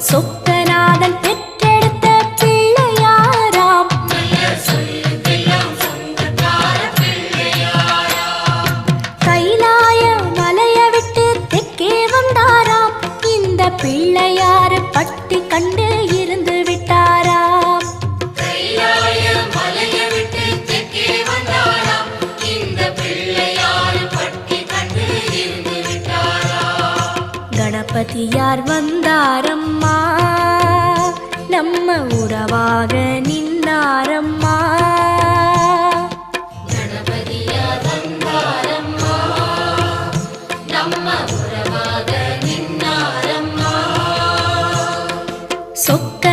சொக்கநாதன் பெற்றெடுத்த பிள்ளையாராம். கைலாய மலைய விட்டு தெற்கே வந்தாராம். இந்த பிள்ளையாரு பட்டி கண்டு இருந்து விட்டாராம். கணபதியார் வந்தாரம்மா, நம்ம உறவாக நின்னாரம்மா. கணபதியார் வந்தாரம்மா, நம்ம உறவாக நின்னாரம்மா. சொக்க